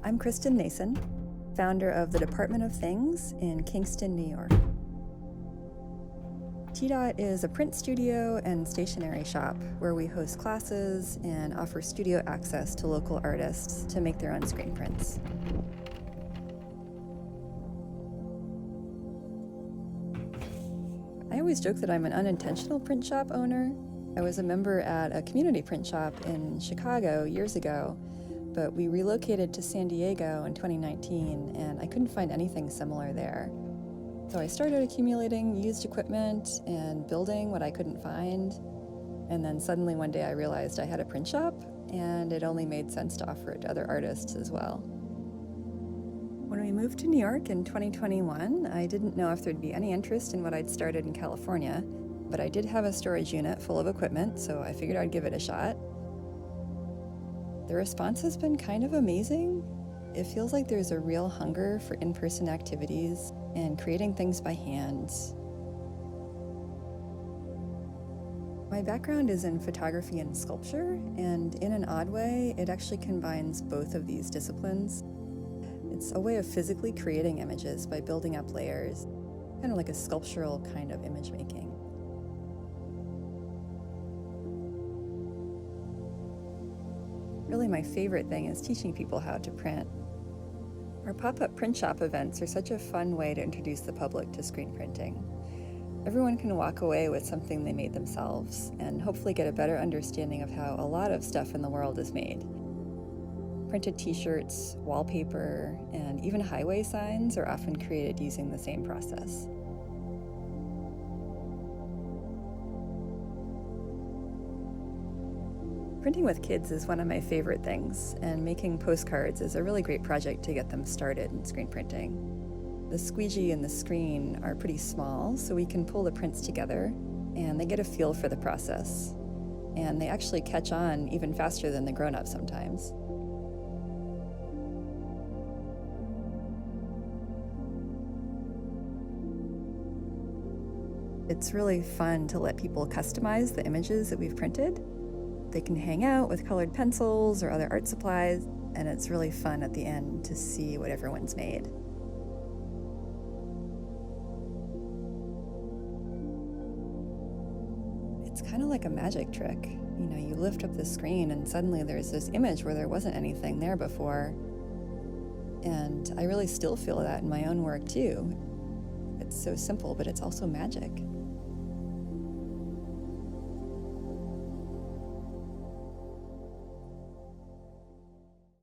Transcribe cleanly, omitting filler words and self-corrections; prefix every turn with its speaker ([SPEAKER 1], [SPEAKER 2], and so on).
[SPEAKER 1] I'm Kristen Nason, founder of the Department of Things in Kingston, New York. TDOT is a print studio and stationery shop where we host classes and offer studio access to local artists to make their own screen prints. I always joke that I'm an unintentional print shop owner. I was a member at a community print shop in Chicago years ago, but we relocated to San Diego in 2019, and I couldn't find anything similar there. So I started accumulating used equipment and building what I couldn't find, and then suddenly one day I realized I had a print shop, and it only made sense to offer it to other artists as well. When we moved to New York in 2021, I didn't know if there'd be any interest in what I'd started in California, but I did have a storage unit full of equipment, so I figured I'd give it a shot. The response has been kind of amazing. It feels like there's a real hunger for in-person activities and creating things by hand. My background is in photography and sculpture, and in an odd way, it actually combines both of these disciplines. It's a way of physically creating images by building up layers, kind of like a sculptural kind of image making. Really, my favorite thing is teaching people how to print. Our pop-up print shop events are such a fun way to introduce the public to screen printing. Everyone can walk away with something they made themselves and hopefully get a better understanding of how a lot of stuff in the world is made. Printed t-shirts, wallpaper, and even highway signs are often created using the same process. Printing with kids is one of my favorite things, and making postcards is a really great project to get them started in screen printing. The squeegee and the screen are pretty small, so we can pull the prints together, and they get a feel for the process. And they actually catch on even faster than the grown-ups sometimes. It's really fun to let people customize the images that we've printed. They can hang out with colored pencils or other art supplies, and it's really fun at the end to see what everyone's made. It's kind of like a magic trick. You lift up the screen and suddenly there's this image where there wasn't anything there before. And I really still feel that in my own work too. It's so simple, but it's also magic.